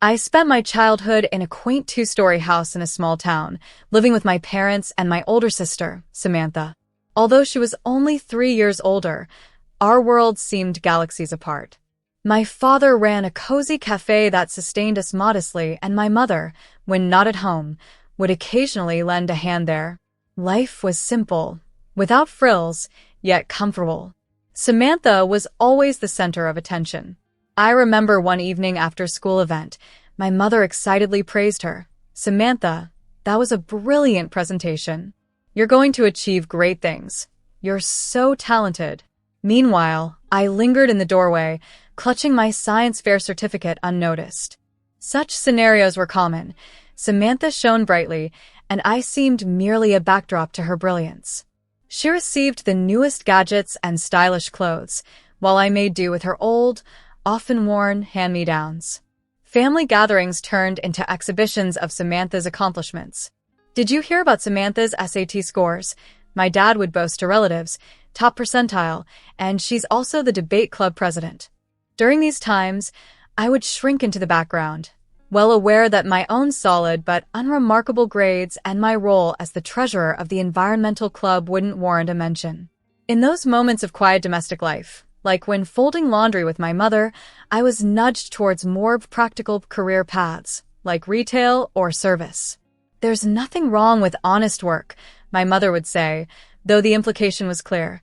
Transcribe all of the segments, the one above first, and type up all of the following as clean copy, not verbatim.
I spent my childhood in a quaint two-story house in a small town, living with my parents and my older sister, Samantha. Although she was only 3 years older, our worlds seemed galaxies apart. My father ran a cozy cafe that sustained us modestly, and my mother, when not at home, would occasionally lend a hand there. Life was simple, without frills, yet comfortable. Samantha was always the center of attention. I remember one evening after a school event, my mother excitedly praised her. "Samantha, that was a brilliant presentation. You're going to achieve great things. You're so talented." Meanwhile, I lingered in the doorway, clutching my science fair certificate unnoticed. Such scenarios were common. Samantha shone brightly, and I seemed merely a backdrop to her brilliance. She received the newest gadgets and stylish clothes, while I made do with her old, often worn hand-me-downs. Family gatherings turned into exhibitions of Samantha's accomplishments. "Did you hear about Samantha's SAT scores?" My dad would boast to relatives, "Top percentile, and she's also the debate club president." During these times, I would shrink into the background, well aware that my own solid but unremarkable grades and my role as the treasurer of the environmental club wouldn't warrant a mention. In those moments of quiet domestic life, like when folding laundry with my mother, I was nudged towards more practical career paths, like retail or service. "There's nothing wrong with honest work," my mother would say, though the implication was clear.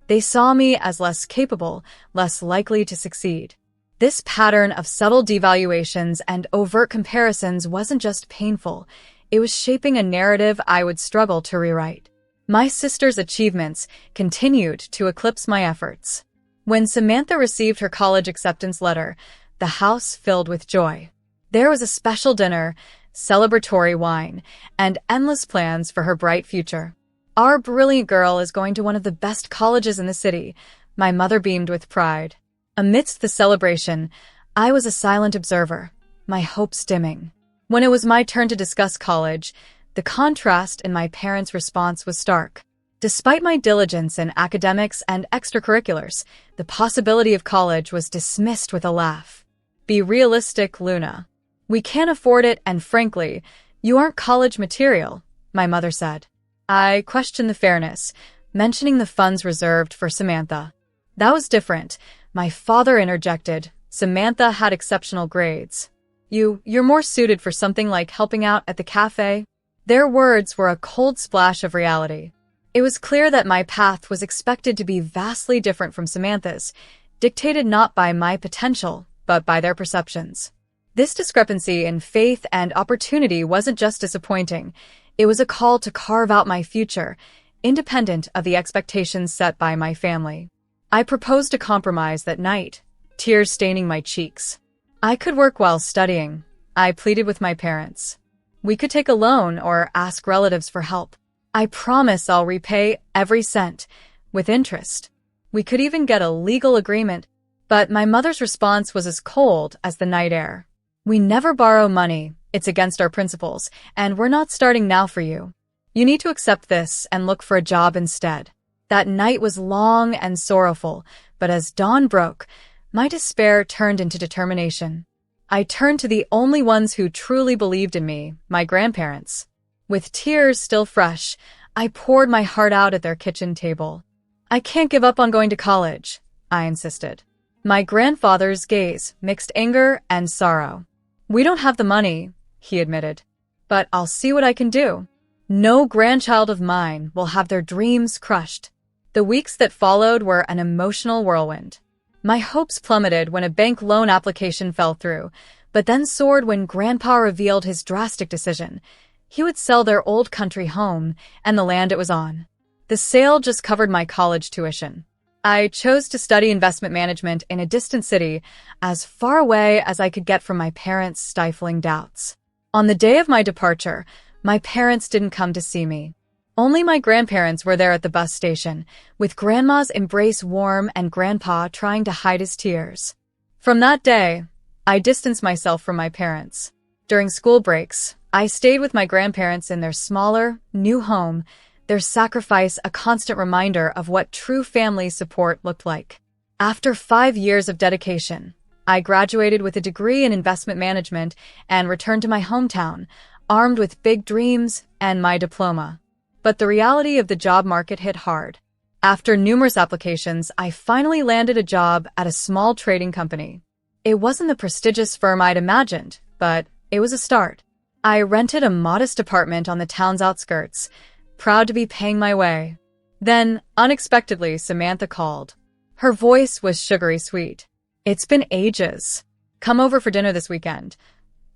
They saw me as less capable, less likely to succeed. This pattern of subtle devaluations and overt comparisons wasn't just painful, it was shaping a narrative I would struggle to rewrite. My sister's achievements continued to eclipse my efforts. When Samantha received her college acceptance letter, the house filled with joy. There was a special dinner, celebratory wine, and endless plans for her bright future. "Our brilliant girl is going to one of the best colleges in the city," my mother beamed with pride. Amidst the celebration, I was a silent observer, my hopes dimming. When it was my turn to discuss college, the contrast in my parents' response was stark. Despite my diligence in academics and extracurriculars, the possibility of college was dismissed with a laugh. "Be realistic, Luna. We can't afford it, and frankly, you aren't college material," my mother said. I questioned the fairness, mentioning the funds reserved for Samantha. "That was different," my father interjected. "Samantha had exceptional grades. You're more suited for something like helping out at the cafe." Their words were a cold splash of reality. It was clear that my path was expected to be vastly different from Samantha's, dictated not by my potential, but by their perceptions. This discrepancy in faith and opportunity wasn't just disappointing, it was a call to carve out my future, independent of the expectations set by my family. I proposed a compromise that night, tears staining my cheeks. I could work while studying, I pleaded with my parents. We could take a loan or ask relatives for help. "I promise I'll repay every cent, with interest. We could even get a legal agreement," but my mother's response was as cold as the night air. "We never borrow money, it's against our principles, and we're not starting now for you. You need to accept this and look for a job instead." That night was long and sorrowful, but as dawn broke, my despair turned into determination. I turned to the only ones who truly believed in me, my grandparents. With tears still fresh, I poured my heart out at their kitchen table. "I can't give up on going to college," I insisted. My grandfather's gaze mixed anger and sorrow. "We don't have the money," he admitted, "but I'll see what I can do. No grandchild of mine will have their dreams crushed." The weeks that followed were an emotional whirlwind. My hopes plummeted when a bank loan application fell through, but then soared when Grandpa revealed his drastic decision. He would sell their old country home and the land it was on. The sale just covered my college tuition. I chose to study investment management in a distant city, as far away as I could get from my parents' stifling doubts. On the day of my departure, my parents didn't come to see me. Only my grandparents were there at the bus station, with Grandma's embrace warm and Grandpa trying to hide his tears. From that day, I distanced myself from my parents. During school breaks, I stayed with my grandparents in their smaller, new home, their sacrifice a constant reminder of what true family support looked like. After 5 years of dedication, I graduated with a degree in investment management and returned to my hometown, armed with big dreams and my diploma. But the reality of the job market hit hard. After numerous applications, I finally landed a job at a small trading company. It wasn't the prestigious firm I'd imagined, but it was a start. I rented a modest apartment on the town's outskirts, proud to be paying my way. Then, unexpectedly, Samantha called. Her voice was sugary sweet. It's been ages. Come over for dinner this weekend.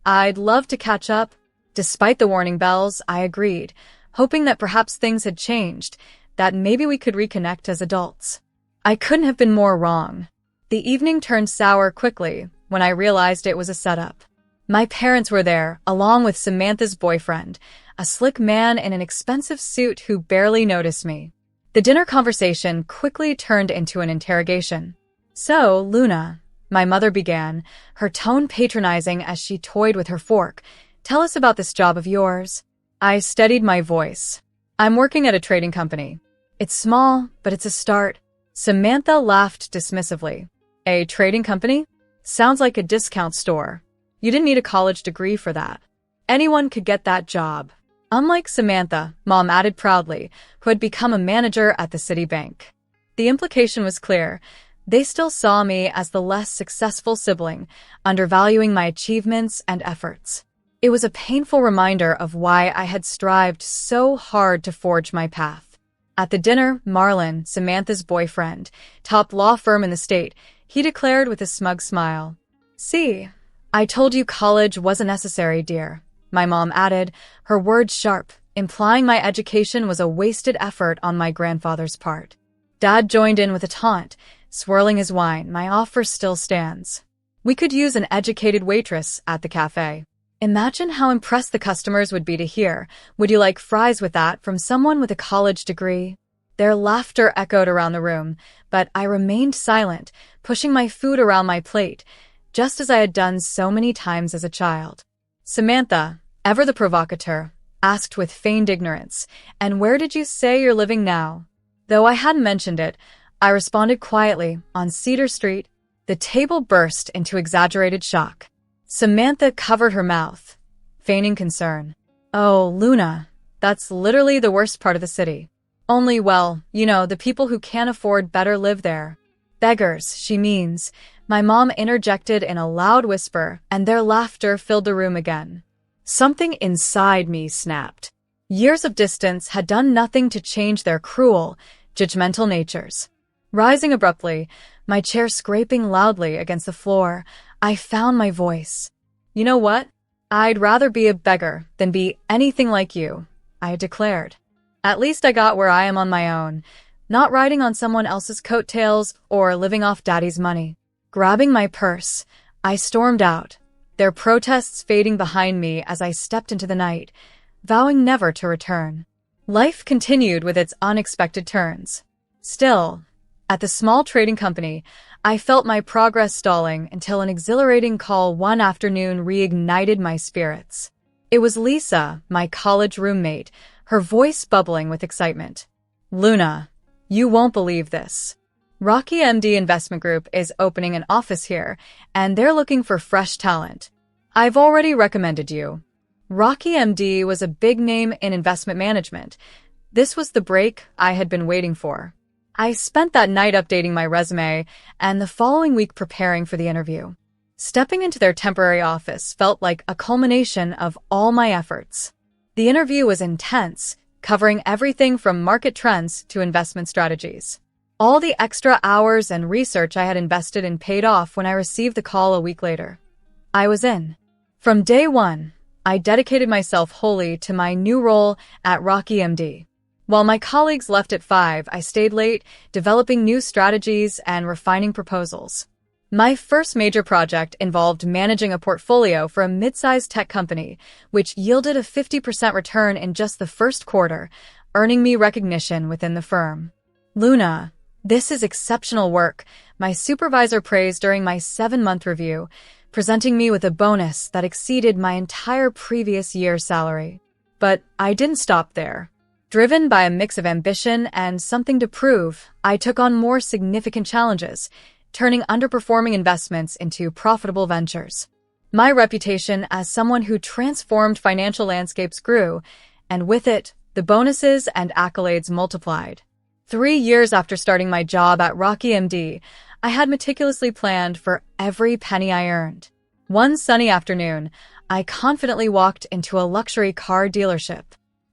I'd love to catch up. Despite the warning bells, I agreed, hoping that perhaps things had changed, that maybe we could reconnect as adults. I couldn't have been more wrong. The evening turned sour quickly when I realized it was a setup. My parents were there, along with Samantha's boyfriend, a slick man in an expensive suit who barely noticed me. The dinner conversation quickly turned into an interrogation. So, Luna, my mother began, her tone patronizing as she toyed with her fork, tell us about this job of yours. I steadied my voice. I'm working at a trading company. It's small, but it's a start. Samantha laughed dismissively. A trading company? Sounds like a discount store. You didn't need a college degree for that. Anyone could get that job. Unlike Samantha, Mom added proudly, who had become a manager at the city bank. The implication was clear. They still saw me as the less successful sibling, undervaluing my achievements and efforts. It was a painful reminder of why I had strived so hard to forge my path. At the dinner, Marlon, Samantha's boyfriend, top law firm in the state, he declared with a smug smile. See, I told you college wasn't necessary, dear. My mom added, her words sharp, implying my education was a wasted effort on my grandfather's part. Dad joined in with a taunt, swirling his wine. My offer still stands. We could use an educated waitress at the cafe. Imagine how impressed the customers would be to hear, would you like fries with that, from someone with a college degree? Their laughter echoed around the room, but I remained silent, pushing my food around my plate, just as I had done so many times as a child. Samantha, ever the provocateur, asked with feigned ignorance, and where did you say you're living now? Though I hadn't mentioned it, I responded quietly, on Cedar Street. The table burst into exaggerated shock. Samantha covered her mouth, feigning concern. Oh, Luna, that's literally the worst part of the city. Only, well, the people who can't afford better live there. Beggars, she means. My mom interjected in a loud whisper, and their laughter filled the room again. Something inside me snapped. Years of distance had done nothing to change their cruel, judgmental natures. Rising abruptly, my chair scraping loudly against the floor, I found my voice. You know what? I'd rather be a beggar than be anything like you, I declared. At least I got where I am on my own, not riding on someone else's coattails or living off daddy's money. Grabbing my purse, I stormed out, their protests fading behind me as I stepped into the night, vowing never to return. Life continued with its unexpected turns. Still, at the small trading company, I felt my progress stalling until an exhilarating call one afternoon reignited my spirits. It was Lisa, my college roommate, her voice bubbling with excitement. Luna, you won't believe this. Rocky MD Investment Group is opening an office here, and they're looking for fresh talent. I've already recommended you. Rocky MD was a big name in investment management. This was the break I had been waiting for. I spent that night updating my resume and the following week preparing for the interview. Stepping into their temporary office felt like a culmination of all my efforts. The interview was intense, covering everything from market trends to investment strategies. All the extra hours and research I had invested in paid off when I received the call a week later. I was in. From day one, I dedicated myself wholly to my new role at Rocky MD. While my colleagues left at 5, I stayed late, developing new strategies and refining proposals. My first major project involved managing a portfolio for a mid-sized tech company, which yielded a 50% return in just the first quarter, earning me recognition within the firm. Luna, this is exceptional work, my supervisor praised during my 7-month review, presenting me with a bonus that exceeded my entire previous year's salary. But I didn't stop there. Driven by a mix of ambition and something to prove, I took on more significant challenges, turning underperforming investments into profitable ventures. My reputation as someone who transformed financial landscapes grew, and with it, the bonuses and accolades multiplied. 3 years after starting my job at Rocky MD, I had meticulously planned for every penny I earned. One sunny afternoon, I confidently walked into a luxury car dealership.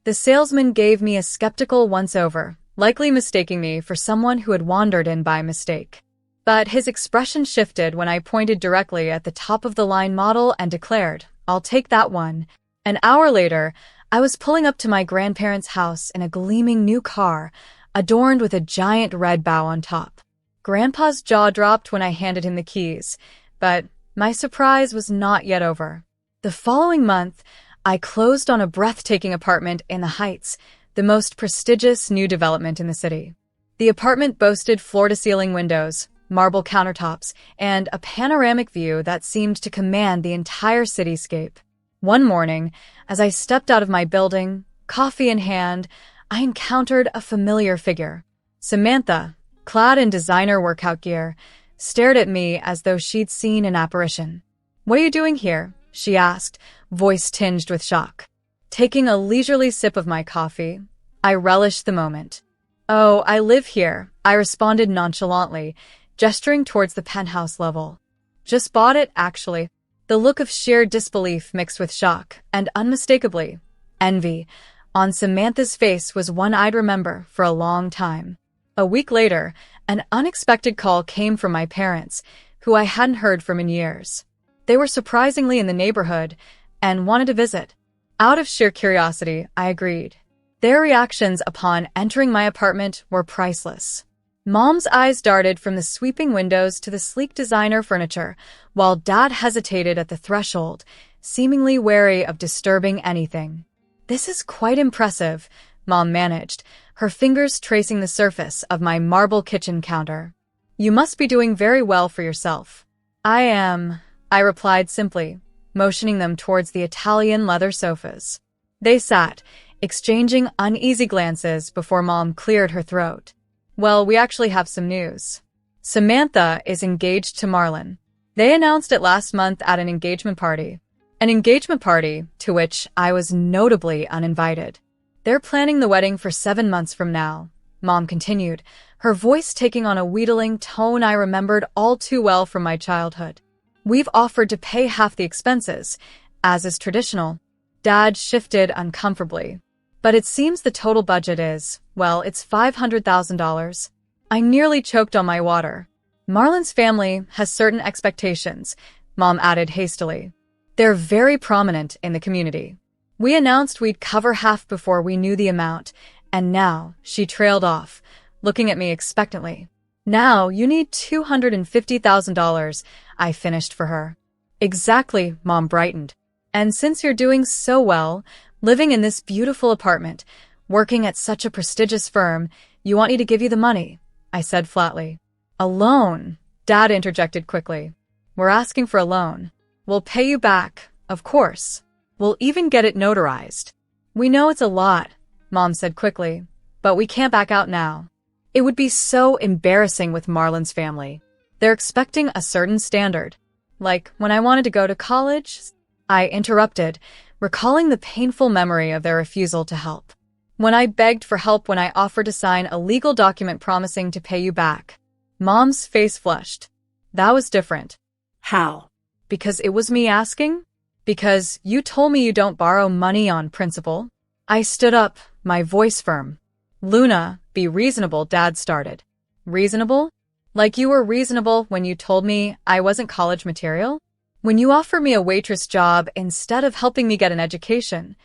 The salesman gave me a skeptical once-over, likely mistaking me for someone who had wandered in by mistake. But his expression shifted when I pointed directly at the top-of-the-line model and declared, "I'll take that one." An hour later, I was pulling up to my grandparents' house in a gleaming new car, adorned with a giant red bow on top. Grandpa's jaw dropped when I handed him the keys, but my surprise was not yet over. The following month, I closed on a breathtaking apartment in the Heights, the most prestigious new development in the city. The apartment boasted floor-to-ceiling windows, marble countertops, and a panoramic view that seemed to command the entire cityscape. One morning, as I stepped out of my building, coffee in hand, I encountered a familiar figure. Samantha, clad in designer workout gear, stared at me as though she'd seen an apparition. "What are you doing here?" she asked, voice tinged with shock. Taking a leisurely sip of my coffee, I relished the moment. "Oh, I live here," I responded nonchalantly, gesturing towards the penthouse level. "Just bought it, actually." The look of sheer disbelief mixed with shock, and unmistakably, envy, on Samantha's face was one I'd remember for a long time. A week later, an unexpected call came from my parents, who I hadn't heard from in years. They were surprisingly in the neighborhood and wanted to visit. Out of sheer curiosity, I agreed. Their reactions upon entering my apartment were priceless. Mom's eyes darted from the sweeping windows to the sleek designer furniture, while Dad hesitated at the threshold, seemingly wary of disturbing anything. "This is quite impressive," Mom managed, her fingers tracing the surface of my marble kitchen counter. "You must be doing very well for yourself." "I am," I replied simply, motioning them towards the Italian leather sofas. They sat, exchanging uneasy glances before Mom cleared her throat. "Well, we actually have some news. Samantha is engaged to Marlon. They announced it last month at an engagement party. An engagement party to which I was notably uninvited. They're planning the wedding for 7 months from now," Mom continued, her voice taking on a wheedling tone I remembered all too well from my childhood. "We've offered to pay half the expenses, as is traditional." Dad shifted uncomfortably. "But it seems the total budget is, well, it's $500,000. I nearly choked on my water. "Marlon's family has certain expectations," Mom added hastily. "They're very prominent in the community. We announced we'd cover half before we knew the amount, and now," she trailed off, looking at me expectantly. "Now you need $250,000, I finished for her. "Exactly," Mom brightened. "And since you're doing so well, living in this beautiful apartment, working at such a prestigious firm, you want me to give you the money," I said flatly. "A loan," Dad interjected quickly. "We're asking for a loan. We'll pay you back, of course. We'll even get it notarized." "We know it's a lot," Mom said quickly, "but we can't back out now. It would be so embarrassing with Marlon's family. They're expecting a certain standard. Like when I wanted to go to college," I interrupted, recalling the painful memory of their refusal to help. "When I begged for help when I offered to sign a legal document promising to pay you back." Mom's face flushed. "That was different." "How?" "Because it was me asking? Because you told me you don't borrow money on principle." I stood up, my voice firm. "Luna, be reasonable," Dad started. "Reasonable? Like you were reasonable when you told me I wasn't college material? When you offered me a waitress job instead of helping me get an education?"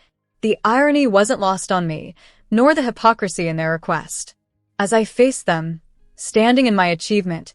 The irony wasn't lost on me, nor the hypocrisy in their request. As I faced them, standing in my achievement,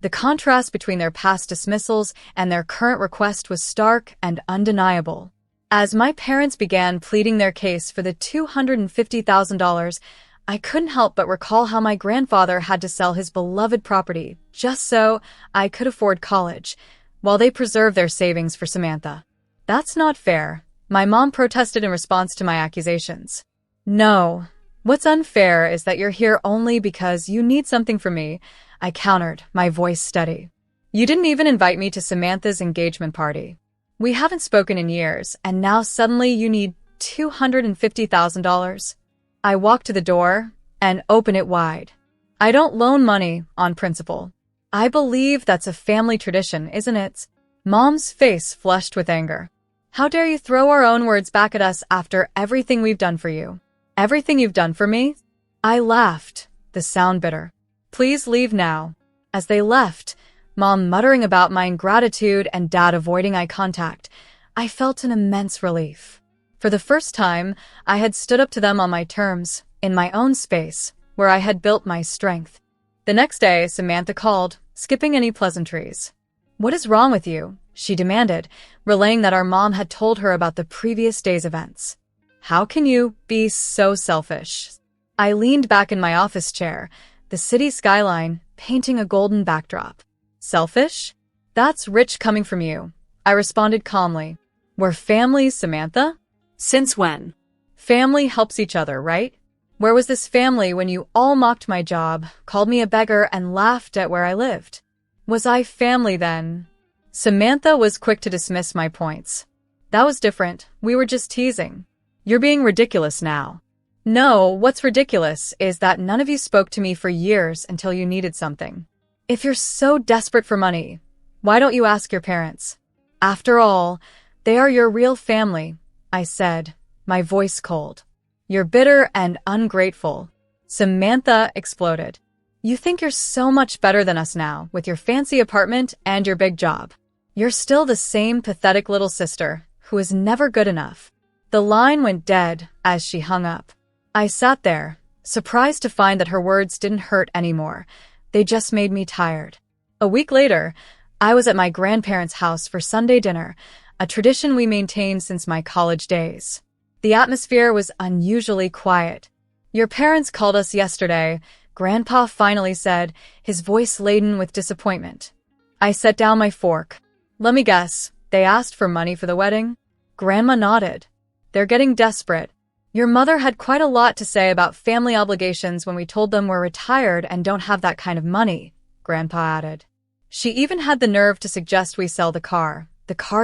the contrast between their past dismissals and their current request was stark and undeniable. As my parents began pleading their case for the $250,000, I couldn't help but recall how my grandfather had to sell his beloved property just so I could afford college, while they preserved their savings for Samantha. "That's not fair," my mom protested in response to my accusations. "No, What's unfair is that you're here only because you need something from me, I countered, my voice steady. You didn't even invite me to Samantha's engagement party. We haven't spoken in years, and now suddenly you need $250,000. I walk to the door and open it wide. I don't loan money on principle. I believe that's a family tradition, isn't it? Mom's face flushed with anger. How dare you throw our own words back at us after everything we've done for you? Everything you've done for me? I laughed, the sound bitter. Please leave now. As they left, Mom muttering about my ingratitude and Dad avoiding eye contact, I felt an immense relief. For the first time, I had stood up to them on my terms, in my own space, where I had built my strength. The next day, Samantha called, skipping any pleasantries. What is wrong with you? She demanded, relaying that our mom had told her about the previous day's events. How can you be so selfish? I leaned back in my office chair, the city skyline painting a golden backdrop. Selfish? That's rich coming from you, I responded calmly. We're family, Samantha? Since when? Family helps each other, right? Where was this family when you all mocked my job, called me a beggar, and laughed at where I lived? Was I family then? Samantha was quick to dismiss my points. That was different. We were just teasing. You're being ridiculous now. No, what's ridiculous is that none of you spoke to me for years until you needed something. If you're so desperate for money, why don't you ask your parents? After all, they are your real family, I said, my voice cold. You're bitter and ungrateful. Samantha exploded. You think you're so much better than us now, with your fancy apartment and your big job. You're still the same pathetic little sister who is never good enough. The line went dead as she hung up. I sat there, surprised to find that her words didn't hurt anymore. They just made me tired. A week later, I was at my grandparents' house for Sunday dinner, a tradition we maintained since my college days. The atmosphere was unusually quiet. Your parents called us yesterday, Grandpa finally said, his voice laden with disappointment. I set down my fork. Let me guess, they asked for money for the wedding? Grandma nodded. They're getting desperate. Your mother had quite a lot to say about family obligations when we told them we're retired and don't have that kind of money, Grandpa added. She even had the nerve to suggest we sell the car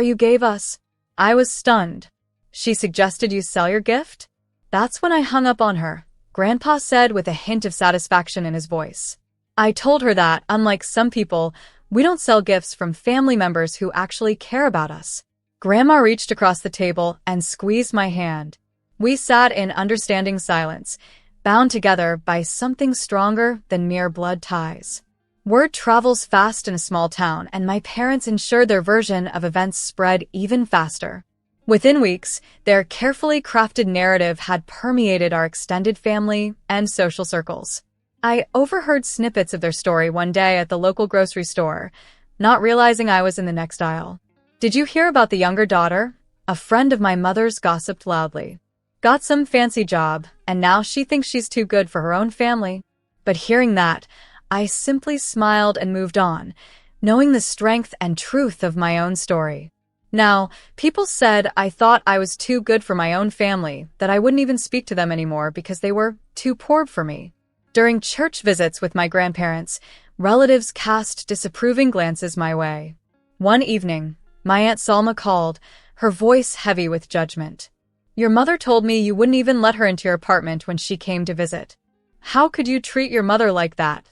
you gave us. I was stunned. She suggested you sell your gift? That's when I hung up on her, Grandpa said with a hint of satisfaction in his voice. I told her that, unlike some people, we don't sell gifts from family members who actually care about us. Grandma reached across the table and squeezed my hand. We sat in understanding silence, bound together by something stronger than mere blood ties. Word travels fast in a small town, and my parents ensured their version of events spread even faster. Within weeks, their carefully crafted narrative had permeated our extended family and social circles. I overheard snippets of their story one day at the local grocery store, not realizing I was in the next aisle. Did you hear about the younger daughter? A friend of my mother's gossiped loudly. Got some fancy job, and now she thinks she's too good for her own family. But hearing that, I simply smiled and moved on, knowing the strength and truth of my own story. Now, people said I thought I was too good for my own family, that I wouldn't even speak to them anymore because they were too poor for me. During church visits with my grandparents, relatives cast disapproving glances my way. One evening, my Aunt Salma called, her voice heavy with judgment. Your mother told me you wouldn't even let her into your apartment when she came to visit. How could you treat your mother like that?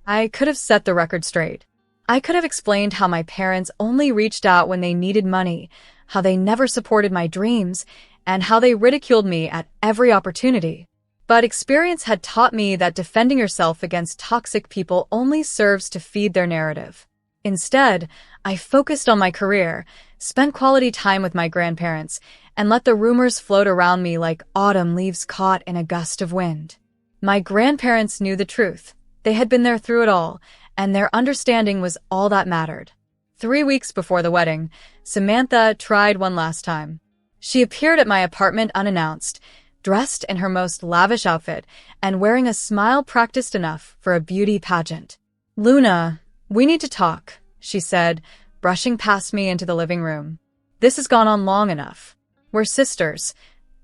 I could have set the record straight. I could have explained how my parents only reached out when they needed money, how they never supported my dreams, and how they ridiculed me at every opportunity. But experience had taught me that defending yourself against toxic people only serves to feed their narrative. Instead, I focused on my career, spent quality time with my grandparents, and let the rumors float around me like autumn leaves caught in a gust of wind. My grandparents knew the truth. They had been there through it all, and their understanding was all that mattered. 3 weeks before the wedding, Samantha tried one last time. She appeared at my apartment unannounced, dressed in her most lavish outfit and wearing a smile practiced enough for a beauty pageant. Luna, we need to talk, she said, brushing past me into the living room. This has gone on long enough. We're sisters.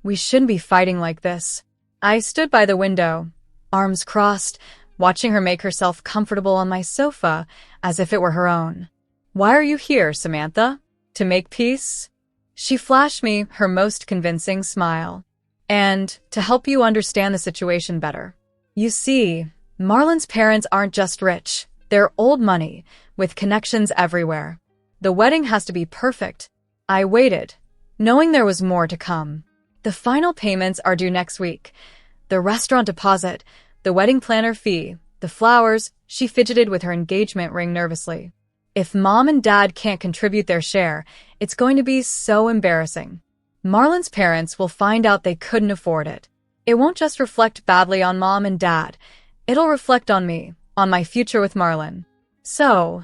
We shouldn't be fighting like this. I stood by the window, arms crossed, watching her make herself comfortable on my sofa as if it were her own. "Why are you here, Samantha? To make peace?" She flashed me her most convincing smile. "And to help you understand the situation better. You see, Marlon's parents aren't just rich. They're old money, with connections everywhere. The wedding has to be perfect." I waited, knowing there was more to come. "The final payments are due next week. The restaurant deposit, the wedding planner fee, the flowers." She fidgeted with her engagement ring nervously. "If Mom and Dad can't contribute their share, it's going to be so embarrassing. Marlon's parents will find out they couldn't afford it. It won't just reflect badly on Mom and Dad. It'll reflect on me, on my future with Marlon. So,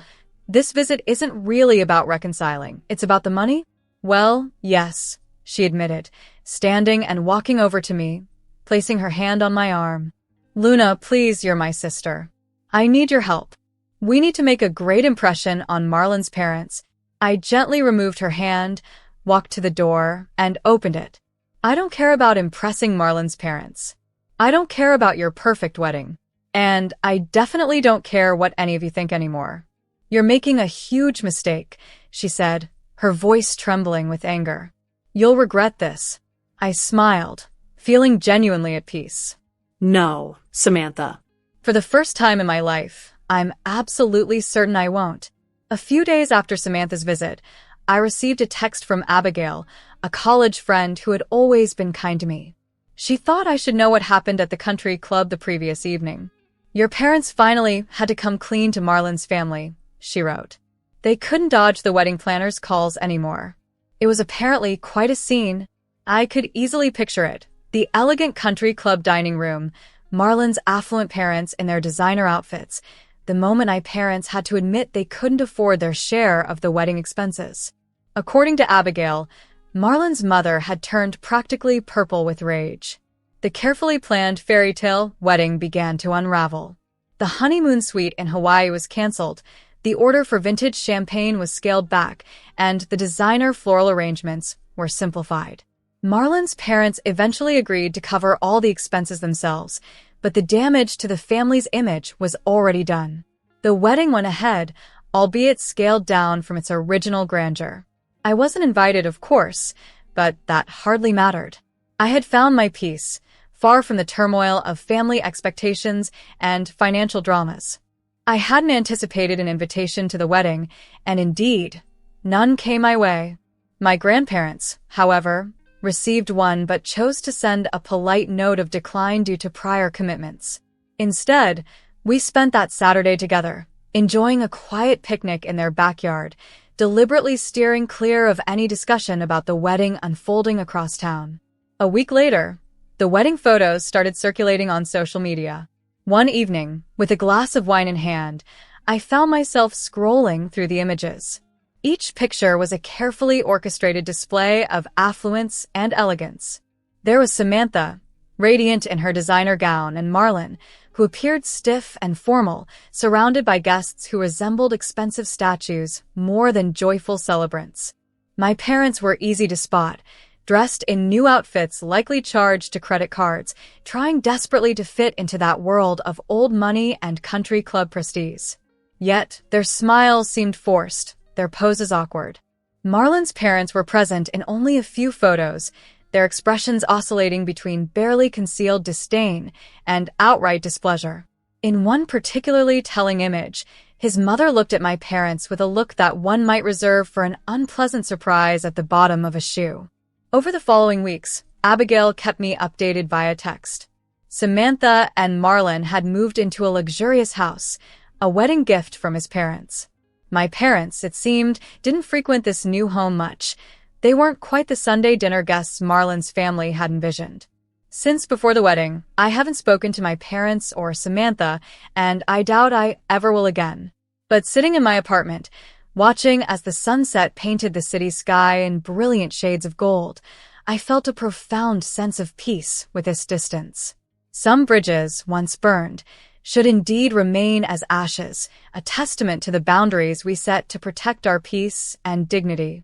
this visit isn't really about reconciling. It's about the money?" "Well, yes," she admitted, standing and walking over to me, placing her hand on my arm. "Luna, please, you're my sister. I need your help. We need to make a great impression on Marlon's parents." I gently removed her hand, walked to the door, and opened it. "I don't care about impressing Marlon's parents. I don't care about your perfect wedding. And I definitely don't care what any of you think anymore. You're making a huge mistake," she said, her voice trembling with anger. "You'll regret this." I smiled, feeling genuinely at peace. "No, Samantha." For the first time in my life, I'm absolutely certain I won't. A few days after Samantha's visit, I received a text from Abigail, a college friend who had always been kind to me. She thought I should know what happened at the country club the previous evening. "Your parents finally had to come clean to Marlon's family," she wrote. "They couldn't dodge the wedding planner's calls anymore." It was apparently quite a scene. I could easily picture it. The elegant country club dining room, Marlon's affluent parents in their designer outfits, the moment my parents had to admit they couldn't afford their share of the wedding expenses. According to Abigail, Marlon's mother had turned practically purple with rage. The carefully planned fairy tale wedding began to unravel. The honeymoon suite in Hawaii was canceled, the order for vintage champagne was scaled back, and the designer floral arrangements were simplified. Marlon's parents eventually agreed to cover all the expenses themselves, but the damage to the family's image was already done. The wedding went ahead, albeit scaled down from its original grandeur. I wasn't invited, of course, but that hardly mattered. I had found my peace, far from the turmoil of family expectations and financial dramas. I hadn't anticipated an invitation to the wedding, and indeed, none came my way. My grandparents, however, received one but chose to send a polite note of decline due to prior commitments. Instead, we spent that Saturday together, enjoying a quiet picnic in their backyard, deliberately steering clear of any discussion about the wedding unfolding across town. A week later, the wedding photos started circulating on social media. One evening, with a glass of wine in hand, I found myself scrolling through the images. Each picture was a carefully orchestrated display of affluence and elegance. There was Samantha, radiant in her designer gown, and Marlon, who appeared stiff and formal, surrounded by guests who resembled expensive statues more than joyful celebrants. My parents were easy to spot, dressed in new outfits likely charged to credit cards, trying desperately to fit into that world of old money and country club prestige. Yet, their smiles seemed forced, their poses awkward. Marlon's parents were present in only a few photos, their expressions oscillating between barely concealed disdain and outright displeasure. In one particularly telling image, his mother looked at my parents with a look that one might reserve for an unpleasant surprise at the bottom of a shoe. Over the following weeks, Abigail kept me updated via text. Samantha and Marlon had moved into a luxurious house, a wedding gift from his parents. My parents, it seemed, didn't frequent this new home much. They weren't quite the Sunday dinner guests Marlon's family had envisioned. Since before the wedding, I haven't spoken to my parents or Samantha, and I doubt I ever will again. But sitting in my apartment, watching as the sunset painted the city sky in brilliant shades of gold, I felt a profound sense of peace with this distance. Some bridges, once burned, should indeed remain as ashes, a testament to the boundaries we set to protect our peace and dignity.